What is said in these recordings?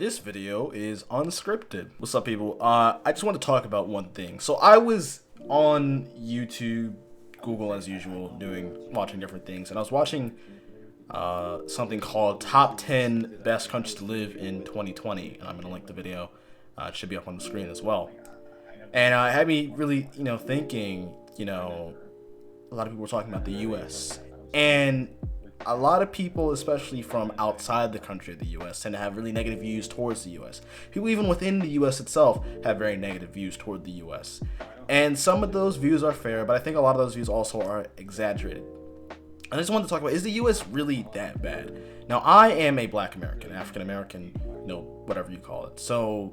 This video is unscripted. What's up, people? I just want to talk about one thing. So I was on YouTube, Google as usual, watching different things, and I was watching something called Top 10 Best Countries to Live in 2020, and I'm gonna link the video. It should be up on the screen as well. And it had me really, thinking. A lot of people were talking about the U.S. and a lot of people, especially from outside the country of the U.S., tend to have really negative views towards the U.S. People even within the U.S. itself have very negative views toward the U.S. And some of those views are fair, but I think a lot of those views also are exaggerated. And I just wanted to talk about, is the U.S. really that bad? Now, I am a Black American, African American, whatever you call it. So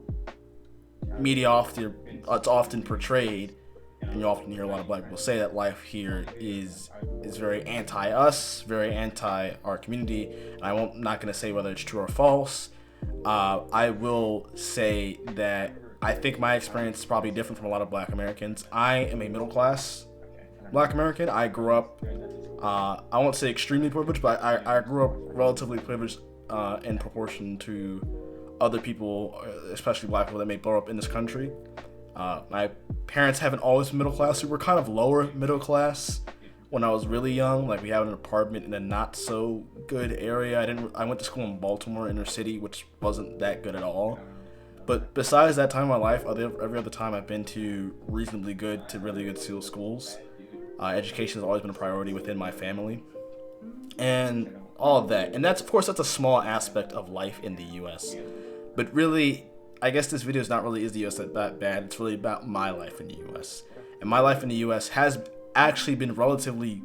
media it's often portrayed, and you often hear a lot of Black people say that life here is very anti-us, very anti our community. And I'm not going to say whether it's true or false. I will say that I think my experience is probably different from a lot of Black Americans. I am a middle class Black American. I grew up, I won't say extremely privileged, but I grew up relatively privileged in proportion to other people, especially Black people that may grow up in this country. My parents haven't always been middle class. We were kind of lower middle class when I was really young. Like, we had an apartment in a not so good area. I went to school in Baltimore inner city, which wasn't that good at all. But besides that time in my life, every other time I've been to reasonably good to really good schools. Education has always been a priority within my family, and all of that. And that's a small aspect of life in the U.S. But really, I guess this video is not really, is the U.S. that bad? It's really about my life in the U.S. And my life in the U.S. has actually been relatively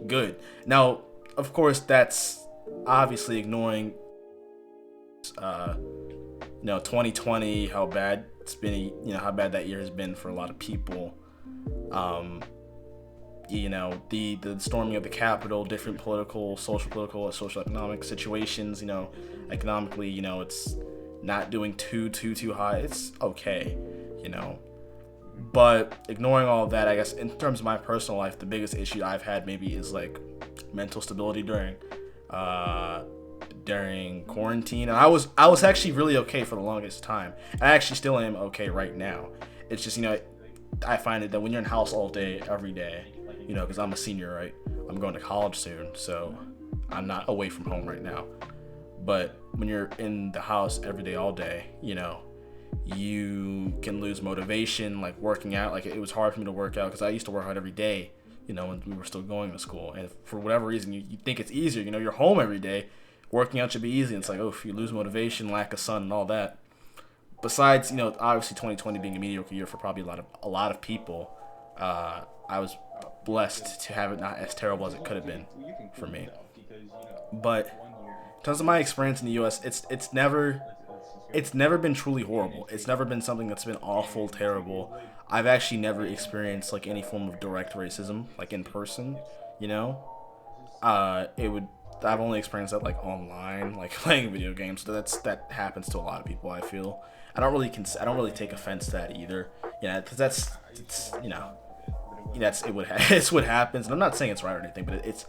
good. Now, of course, that's obviously ignoring, 2020, how bad it's been, how bad that year has been for a lot of people. The storming of the Capitol, different socioeconomic situations, economically, it's not doing too high. It's okay, but ignoring all of that, I guess in terms of my personal life, the biggest issue I've had maybe is like mental stability during quarantine. And I was actually really okay for the longest time. I actually still am okay right now. It's just, I find it that when you're in house all day, every day, because I'm a senior, right? I'm going to college soon, so I'm not away from home right now. But when you're in the house every day, all day, you can lose motivation, like working out. Like, it was hard for me to work out because I used to work out every day, when we were still going to school. And for whatever reason, you think it's easier. You're home every day. Working out should be easy. And it's like, if you lose motivation, lack of sun, and all that. Besides, obviously 2020 being a mediocre year for probably a lot of people, I was blessed to have it not as terrible as it could have been for me. But in terms of my experience in the U.S., it's never been truly horrible. It's never been something that's been awful, terrible. I've actually never experienced like any form of direct racism, like in person. I've only experienced that like online, like playing video games. So that happens to a lot of people, I feel. I don't really take offense to that either. Because it's what happens. And I'm not saying it's right or anything, but it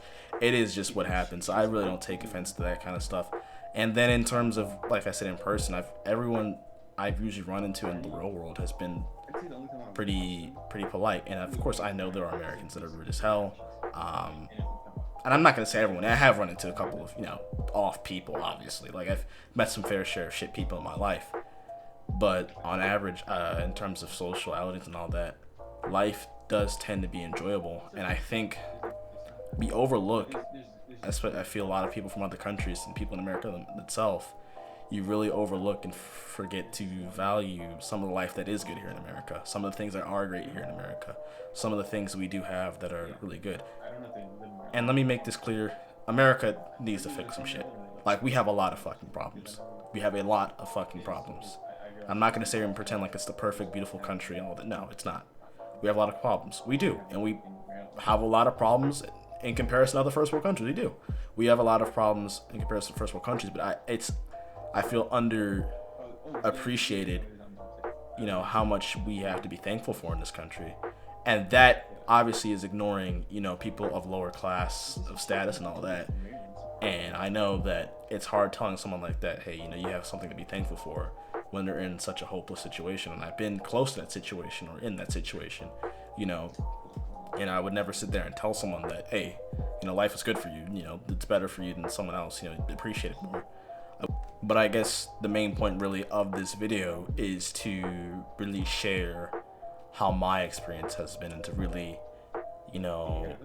is just what happens. So I really don't take offense to that kind of stuff. And then in terms of, like I said, in person, everyone I've usually run into in the real world has been pretty polite. And of course, I know there are Americans that are rude as hell. And I'm not gonna say everyone. I have run into a couple of off people, obviously. Like, I've met some fair share of shit people in my life. But on average, in terms of socialities and all that, life does tend to be enjoyable. And I think we overlook, I feel a lot of people from other countries and people in America itself, you really overlook and forget to value some of the life that is good here in America, some of the things that are great here in America, some of the things we do have that are really good. And let me make this clear, America needs to fix some shit. Like, we have a lot of fucking problems. I'm not going to sit here and pretend like it's the perfect, beautiful country and all that. No, it's not. We have a lot of problems. We do. And we have a lot of problems in comparison to other first world countries. We do. We have a lot of problems in comparison to first world countries, but I feel underappreciated, how much we have to be thankful for in this country. And that obviously is ignoring, people of lower class of status and all that. And I know that it's hard telling someone like that, hey, you have something to be thankful for when they're in such a hopeless situation. And I've been close to that situation or in that situation, you know, and I would never sit there and tell someone that, hey, life is good for you. It's better for you than someone else. Appreciate it more. But I guess the main point really of this video is to really share how my experience has been and to really,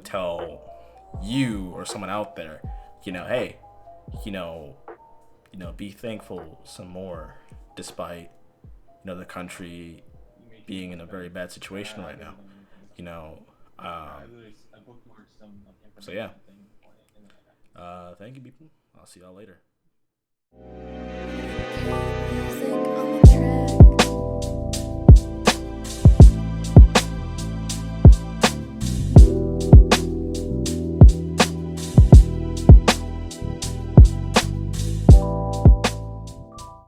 tell you or someone out there, hey, you know, be thankful some more despite, the country being in a very bad situation right now. You know, so yeah. Thank you, people. I'll see y'all later.